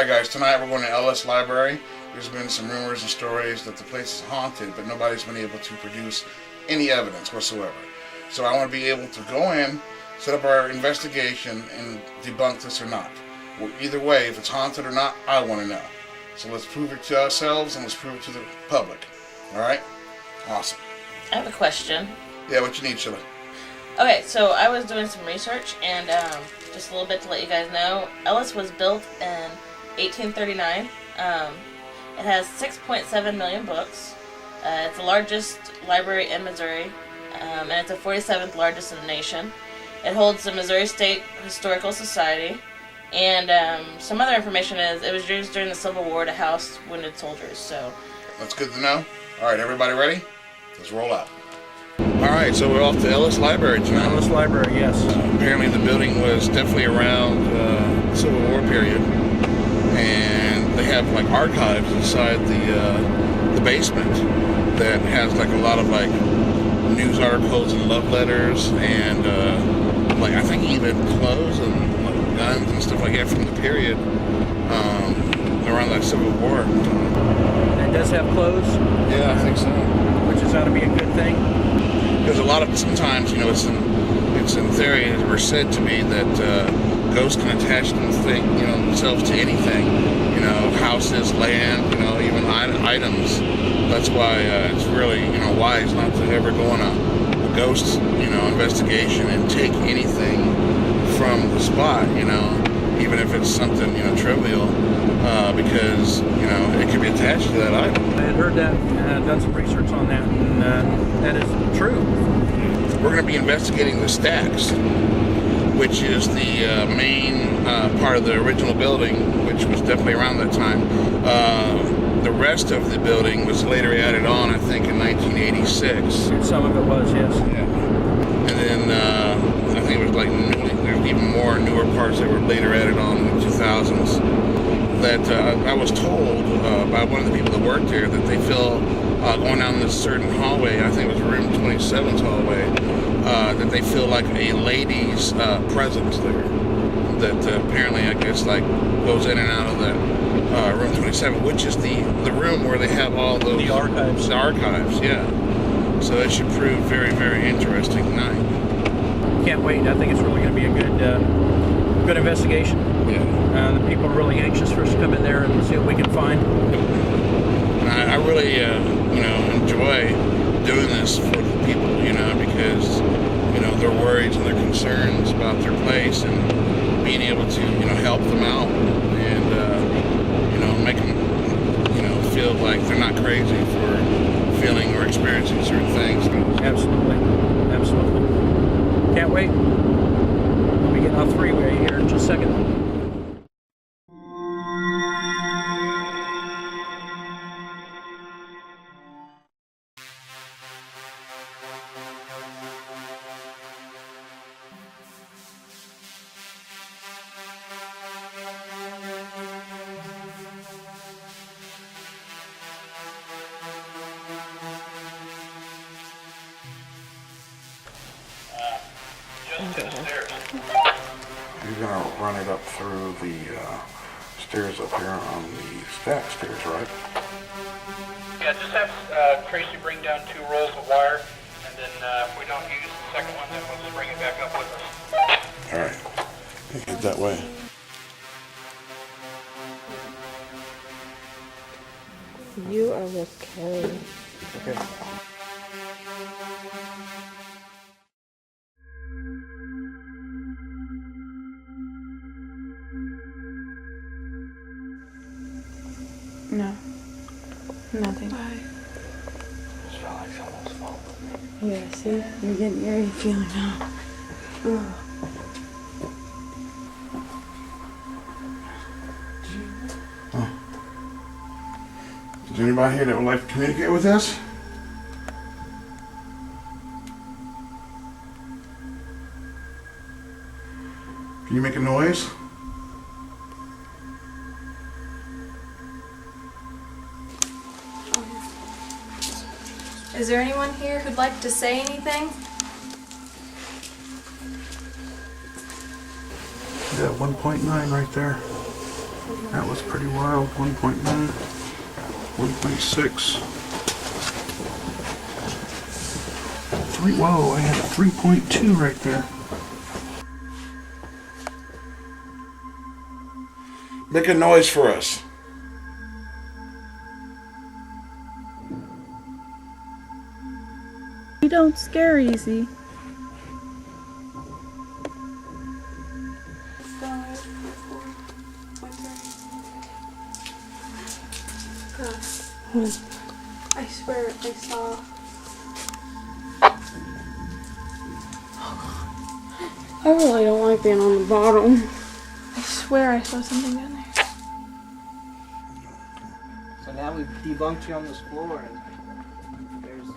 Alright guys, tonight we're going to Ellis Library. There's been some rumors and stories that the place is haunted, but nobody's been able to produce any evidence whatsoever. So I want to be able to go in, set up our investigation, and debunk this or not. Well, either way, if it's haunted or not, I want to know. So let's prove it to ourselves and let's prove it to the public. Alright? Awesome. I have a question. Yeah, what you need, Sheila? Okay, so I was doing some research, and just a little bit to let you guys know, Ellis was built in 1839. It has 6.7 million books. It's the largest library in Missouri, and it's the 47th largest in the nation. It holds the Missouri State Historical Society, and some other information is it was used during the Civil War to house wounded soldiers. So that's good to know. All right, everybody ready? Let's roll out. All right, so we're off to Ellis Library tonight. Ellis Library, yes. Apparently the building was definitely around the Civil War period, and they have like archives inside the basement that has like a lot of like news articles and love letters and like I think even clothes and like, guns and stuff like that from the period around that Civil War time. It does have clothes? Yeah, I think so. Which is ought to be a good thing. Because a lot of sometimes, you know, it's in theory or said to be that ghosts can attach themselves to anything, you know, houses, land, you know, even items. That's why it's really, you know, wise not to ever go on a ghost, you know, investigation and take anything from the spot, you know, even if it's something, you know, trivial, because, you know, it could be attached to that item. I had heard that, done some research on that, and that is true. We're going to be investigating the stacks, which is the main part of the original building, which was definitely around that time. The rest of the building was later added on, I think, in 1986. And some of it was, yes. Yeah. And then I think it was like there's even more newer parts that were later added on in the 2000s. That I was told by one of the people that worked there that they feel going down this certain hallway, I think it was room 27's hallway, that they feel like a lady's presence there. That apparently, I guess, like goes in and out of that room 27, which is the room where they have all those... The archives. The archives, yeah. So it should prove very, very interesting tonight. Can't wait. I think it's really going to be a good investigation. Yeah. The people are really anxious for us to come in there and see what we can find. I really, you know, enjoy doing this for the people, you know, because, you know, their worries and their concerns about their place and being able to, you know, help them out and, you know, make them, you know, feel like they're not crazy for feeling or experiencing certain things. Absolutely. Absolutely. Can't wait. We'll be getting off freeway here in just a second. You're going to run it up through the stairs up here on the stack stairs, right? Yeah, just have Tracy bring down 2 rolls of wire, and then if we don't use the second one, then we'll just bring it back up with us. All right. Head that way. You are with Carrie. Okay. No. Nothing. I just felt like someone's following me. Yeah, see? You're getting eerie feeling now. Ugh. Is there anybody here that would like to communicate with us? Can you make a noise? Is there anyone here who'd like to say anything? Yeah, 1.9 right there. That was pretty wild. 1.9, 1.6. Whoa, I had a 3.2 right there. Make a noise for us. You don't scare easy. I swear I saw. I really don't like being on the bottom. I swear I saw something down there. So now we've debunked you on this floor, and there's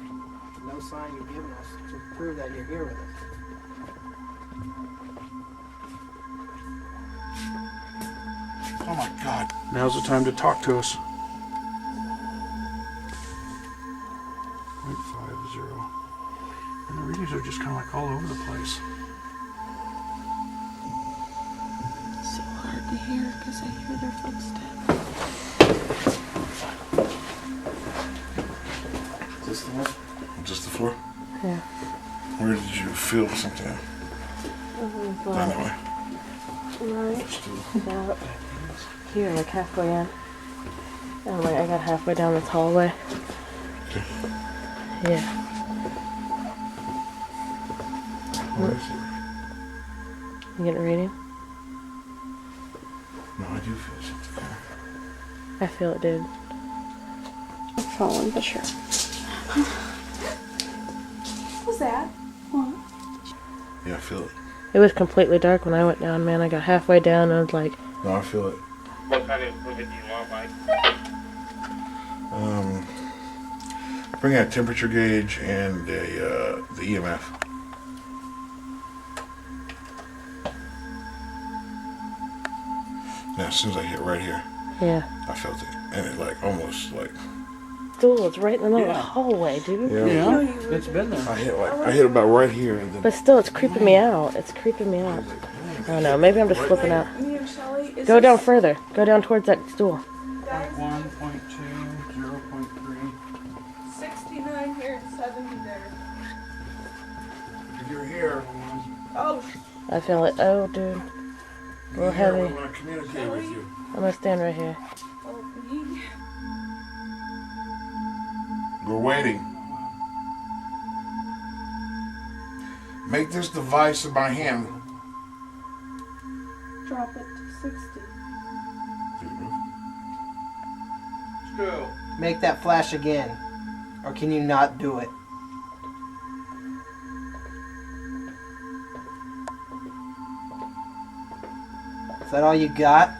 no sign you've given us to prove that you're here with us. Oh my God. Now's the time to talk to us. 0.50. And the readings are just kind of like all over the place. It's so hard to hear because I hear their footsteps. Is this the one? Just the floor? Yeah. Where did you feel something? Down that way. Right. About here, like halfway in. And like I got halfway down this hallway. Okay. Yeah. Where is it? You getting a reading? No, I do feel something. I feel it, dude. I'm falling, but sure. What was that? What? Yeah, I feel it. It was completely dark when I went down, man. I got halfway down and I was like, No, I feel it. What kind of movement do you want, Mike? Bring out a temperature gauge and the EMF. Now, as soon as I hit right here, yeah. I felt it, and it like almost like Stool, it's right in the middle of the hallway, dude. Yeah, it's been there. I hit about right here, and then But still, it's creeping me out. It's creeping me out. I don't know. Maybe I'm just flipping out. Me and Shelly. Go down further. Go down towards that stool. Guys, 1.2, 0.3. 69 here and 70 there. if you're here, Oh, I feel it. Oh, dude. A little heavy. I want to communicate with you. I'm gonna stand right here. me. We're waiting. Make this device in my hand. Drop it to 60. Go. Make that flash again, or can you not do it? Is that all you got?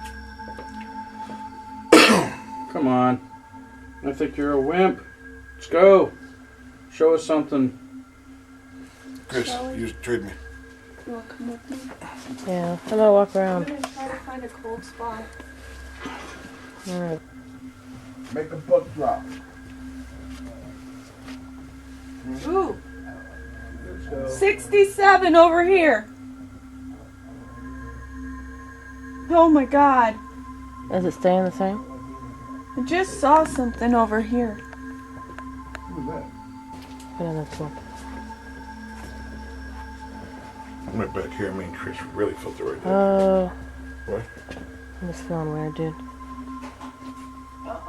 Come on. I think you're a wimp. Let's go. Show us something. Chris, Shall we? you trade me. You want to come with me? Yeah. I'm gonna walk I'm around. going to try to find a cold spot. Alright. Make a buck drop. Ooh. 67 over here. Oh my god. Is it staying the same? I just saw something over here. Who's that? Put in this one. I'm right back here. I mean, Chris really felt it right there. Oh. What? I'm just feeling weird, dude.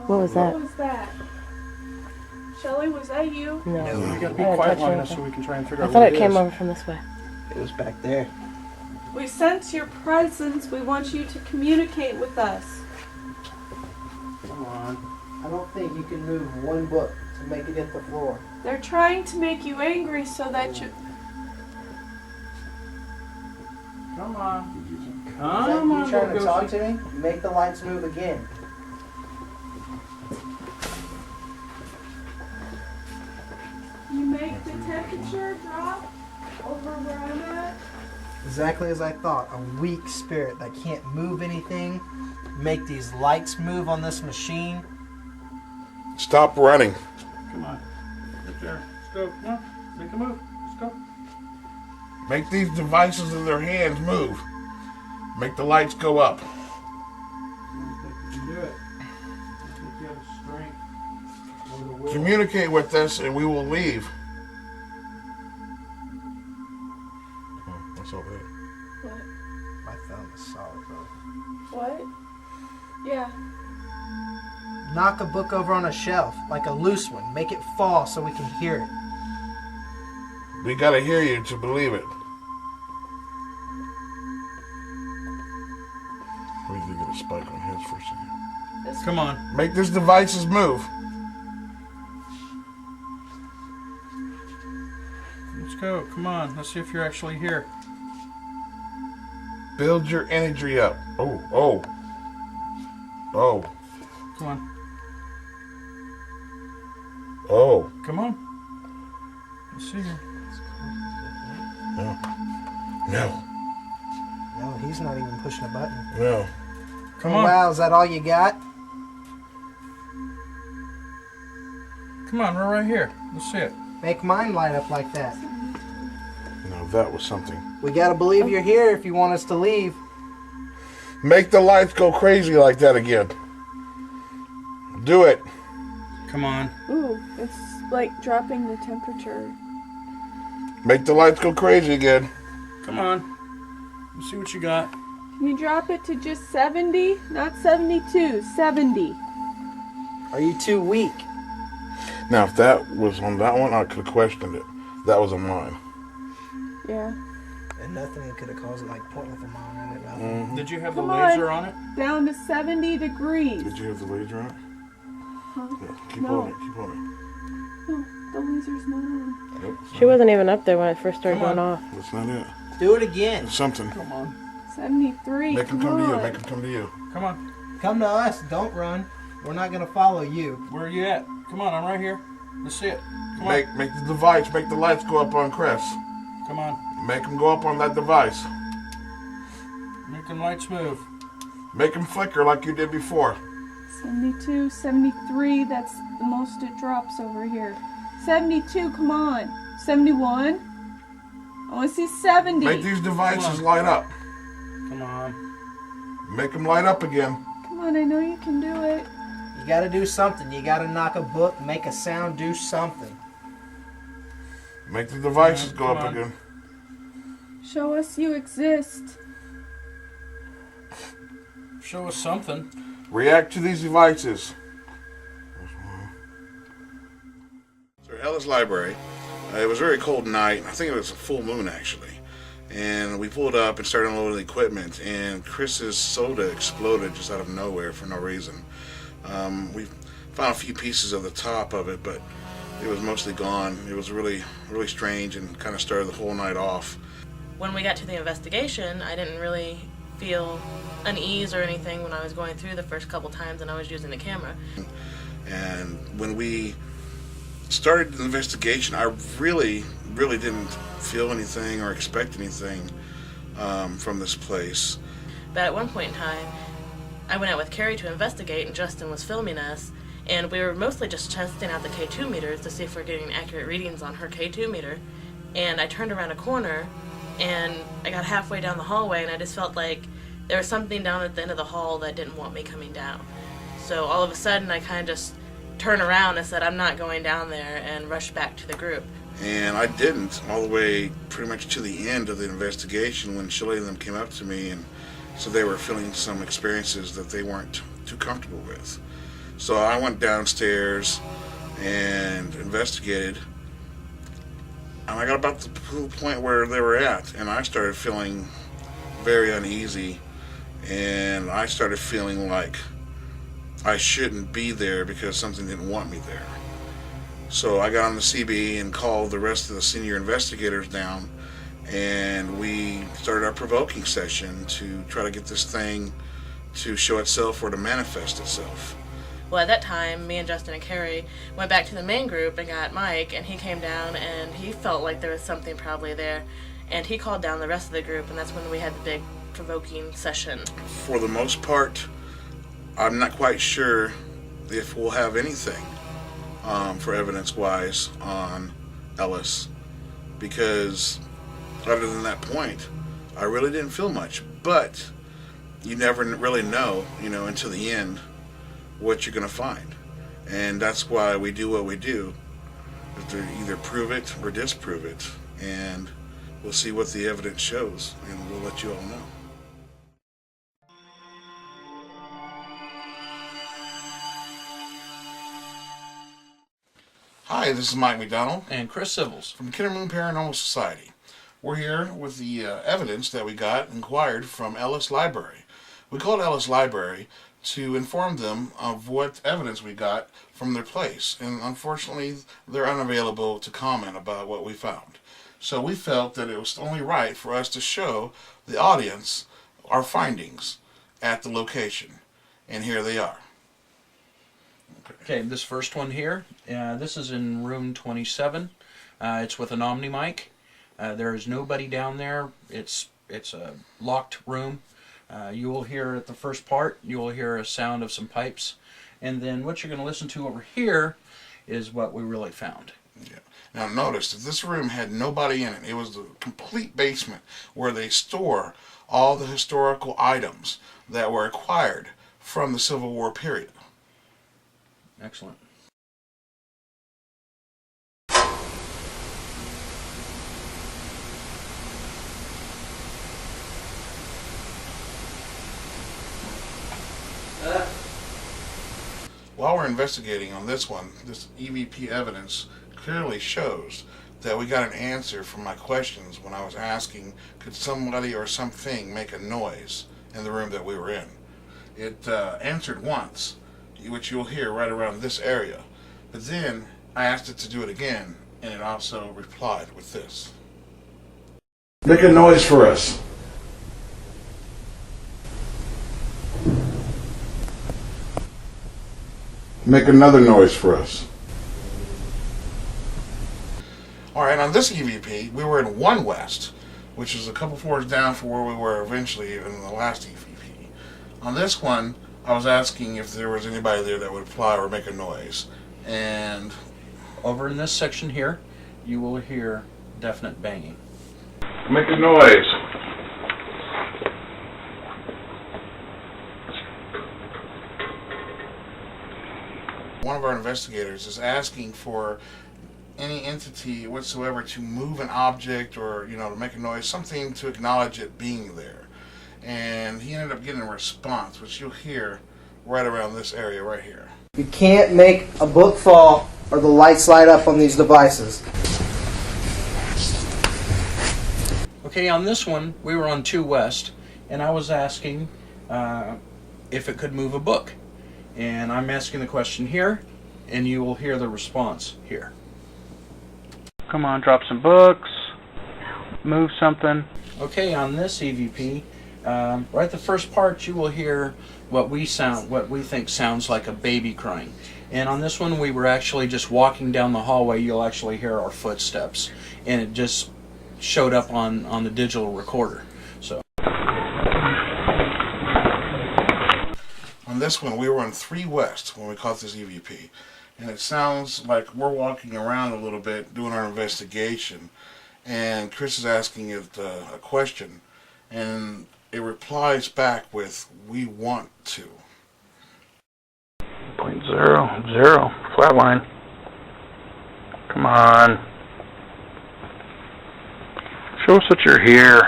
What was that? What was that? Shelly, was that you? No. We gotta be I gotta quiet touch long it. enough so we can try and figure I out thought what it came is. over from this way. It was back there. We sense your presence. We want you to communicate with us. Come on. I don't think you can move one book to make it hit the floor. They're trying to make you angry so that you... Come on. Is that Come you on, trying to little talk ghosty. to me? Make the lights move again. You make the temperature drop over where I'm at. Exactly as I thought. A weak spirit that can't move anything. Make these lights move on this machine. Stop running. Come on. Right there. Let's go. Come on. Make a move. Let's go. Make these devices in their hands move. Make the lights go up. Communicate with us and we will leave. Oh, that's all right. What? My thumb is solid, bro. What? Yeah. Knock a book over on a shelf, like a loose one. Make it fall so we can hear it. We gotta hear you to believe it. We need to get a spike on his for a second. Come on. Make these devices move. Let's go. Come on. Let's see if you're actually here. Build your energy up. Oh. Come on. Oh. Come on. Let's see here. No. No, he's not even pushing a button. No. Come Oh, on. wow, is that all you got? Come on. We're right here. Let's see it. Make mine light up like that. No, that was something. We gotta believe you're here if you want us to leave. Make the lights go crazy like that again. Do it. Come on. Ooh, it's like dropping the temperature. Make the lights go crazy again. Come on. Let's see what you got. Can you drop it to just 70? Not 72, 70. Are you too weak? Now, if that was on that one, I could have questioned it. That was on mine. Yeah. And nothing could have caused it, like point with a mine on it. Nothing. Did you have Come the on. laser on it? Down to 70 degrees. Did you have the laser on it? Huh? Yeah, keep No. holding it. Keep holding No, the laser's not on. it. Nope, it's She not wasn't even up there when it first started Come going on. off. it. That's not it. Do it again. It's something. Come on. 73. Make them come to you. Make them come to you. Come on. Come to us. Don't run. We're not gonna follow you. Where are you at? Come on. I'm right here. Let's see it. Come on. Make the device. Make the lights go up on Chris. Come on. Make them go up on that device. Make them lights move. Make them flicker like you did before. 72, 73. That's the most it drops over here. 72, come on. 71. I want to see 70. Make these devices Come on. light up. Come on. Make them light up again. Come on, I know you can do it. You gotta do something. You gotta knock a book, make a sound, do something. Make the devices go Come up on. again. Show us you exist. Show us something. React to these devices. So Ellis Library. It was a very cold night. I think it was a full moon actually. And we pulled up and started unloading the equipment, and Chris's soda exploded just out of nowhere for no reason. We found a few pieces of the top of it, but it was mostly gone. It was really, really strange and kind of started the whole night off. When we got to the investigation, I didn't really feel unease or anything when I was going through the first couple times and I was using the camera. And when we started the investigation, I really didn't feel anything or expect anything from this place. But at one point in time, I went out with Carrie to investigate, and Justin was filming us, and we were mostly just testing out the K2 meters to see if we're getting accurate readings on her K2 meter. And I turned around a corner, and I got halfway down the hallway, and I just felt like there was something down at the end of the hall that didn't want me coming down. So all of a sudden, I kind of just turned around and said, I'm not going down there, and rushed back to the group. And I didn't all the way pretty much to the end of the investigation when Shelley and them came up to me and said they were feeling some experiences that they weren't too comfortable with. So I went downstairs and investigated, and I got about to the point where they were at, and I started feeling very uneasy, and I started feeling like I shouldn't be there because something didn't want me there. So I got on the CB and called the rest of the senior investigators down, and we started our provoking session to try to get this thing to show itself or to manifest itself. Well, at that time, me and Justin and Carrie went back to the main group and got Mike, and he came down and he felt like there was something probably there, and he called down the rest of the group, and that's when we had the big provoking session. For the most part, I'm not quite sure if we'll have anything for evidence-wise on Ellis, because other than that point, I really didn't feel much. But you never really know, until the end, what you're going to find. And that's why we do what we do, is to either prove it or disprove it. And we'll see what the evidence shows, and we'll let you all know. Hi, this is Mike McDonald And Chris Sibbles. from Kindred Moon Paranormal Society. We're here with the evidence that we got inquired from Ellis Library. We called Ellis Library to inform them of what evidence we got from their place, and unfortunately they're unavailable to comment about what we found. So we felt that it was only right for us to show the audience our findings at the location, and here they are. Okay, this first one here, this is in room 27. It's with an Omni mic. There is nobody down there. It's a locked room. You will hear at the first part, you will hear a sound of some pipes. And then what you're going to listen to over here is what we really found. Yeah. Now notice that this room had nobody in it. It was the complete basement where they store all the historical items that were acquired from the Civil War period. Excellent. While we're investigating on this one, this EVP evidence clearly shows that we got an answer from my questions when I was asking, could somebody or something make a noise in the room that we were in? It answered once, which you'll hear right around this area. But then I asked it to do it again, and it also replied with this. Make a noise for us. Make another noise for us. Alright, on this EVP, we were in 1 West, which is a couple floors down from where we were eventually in the last EVP. On this one, I was asking if there was anybody there that would apply or make a noise. And Over in this section here, you will hear definite banging. make a noise. One of our investigators is asking for any entity whatsoever to move an object or, to make a noise, something to acknowledge it being there. And he ended up getting a response, which you'll hear right around this area right here. You can't make a book fall or the lights light up on these devices. Okay, on this one, we were on 2 West, and I was asking if it could move a book. And I'm asking the question here, and you will hear the response here. Come on, drop some books. Move something. Okay, on this EVP, right the first part, you will hear what we think sounds like a baby crying. And on this one, we were actually just walking down the hallway. You'll actually hear our footsteps, and it just showed up on the digital recorder. So On this one, we were on 3 West when we caught this EVP. And it sounds like we're walking around a little bit doing our investigation. And Chris is asking it a question. And it replies back with, "We want to." 0.00, flatline. Come on. Show us that you're here.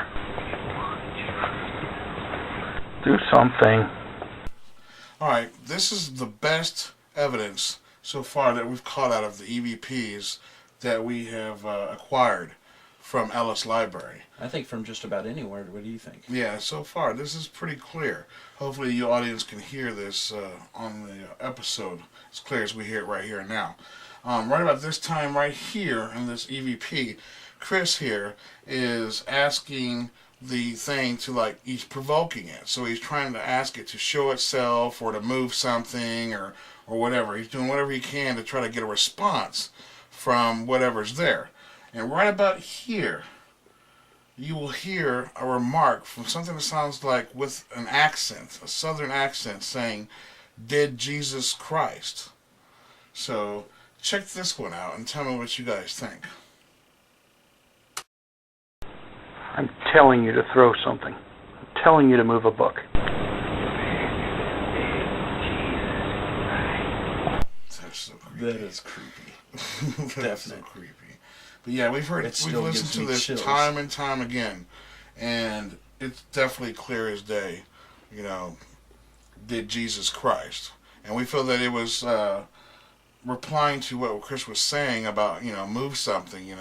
Do something. Alright, this is the best evidence so far that we've caught out of the EVPs that we have acquired from Ellis Library. I think from just about anywhere. What do you think? Yeah, so far this is pretty clear. Hopefully you audience can hear this on the episode as clear as we hear it right here and now. Right about this time right here in this EVP, Chris here is asking the thing to, he's provoking it. So he's trying to ask it to show itself or to move something or whatever. He's doing whatever he can to try to get a response from whatever's there. And right about here, you will hear a remark from something that sounds like with an accent, a southern accent, saying, "Did Jesus Christ?" So check this one out and tell me what you guys think. I'm telling you to throw something. I'm telling you to move a book. That creepy. That is creepy. That's so Definitely. creepy. But yeah, we've still listened gives to me this chills. time and time again, and it's definitely clear as day. You know, did Jesus Christ, and we feel that it was replying to what Chris was saying about move something,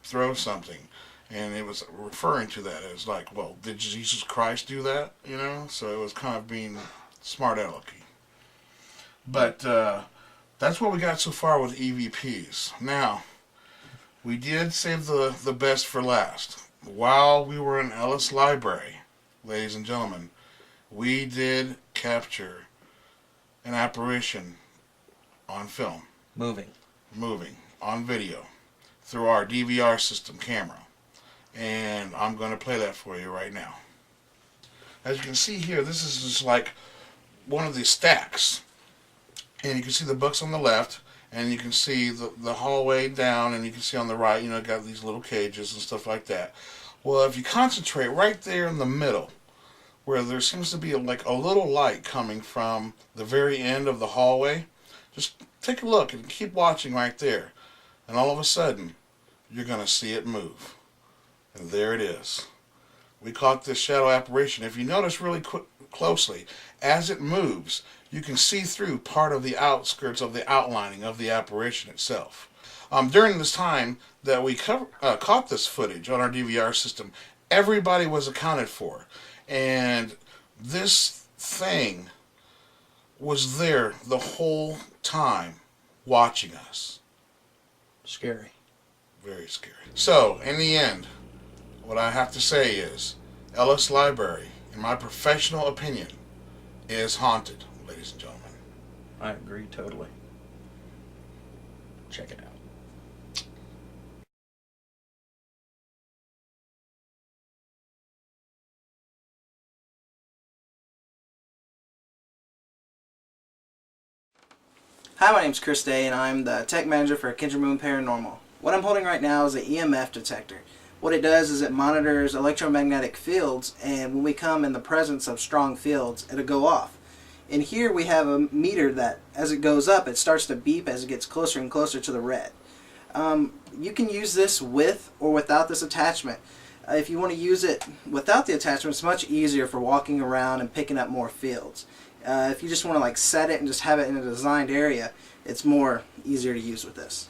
throw something, and it was referring to that as like, well, did Jesus Christ do that? So it was kind of being smart alecky. But that's what we got so far with EVPs. Now, we did save the best for last. While we were in Ellis Library, ladies and gentlemen, we did capture an apparition on film, Moving. on video, through our DVR system camera. And I'm going to play that for you right now. As you can see here, this is just like one of these stacks. And you can see the books on the left, and you can see the hallway down, and you can see on the right, got these little cages and stuff like that. Well, if you concentrate right there in the middle, where there seems to be like a little light coming from the very end of the hallway, just take a look and keep watching right there. And all of a sudden, you're going to see it move. And there it is. We caught this shadow apparition. If you notice really closely, as it moves, you can see through part of the outskirts of the outlining of the apparition itself. During this time that we caught this footage on our DVR system, everybody was accounted for. And this thing was there the whole time watching us. Scary. Very scary. So, in the end, what I have to say is, Ellis Library, in my professional opinion, is haunted, ladies and gentlemen. I agree totally. Check it out. Hi, my name's Chris Day, and I'm the tech manager for Kindred Moon Paranormal. What I'm holding right now is an EMF detector. What it does is it monitors electromagnetic fields, and when we come in the presence of strong fields, it'll go off. And here we have a meter that, as it goes up, it starts to beep as it gets closer and closer to the red. You can use this with or without this attachment. If you want to use it without the attachment, it's much easier for walking around and picking up more fields. If you just want to set it and just have it in a designed area, it's more easier to use with this.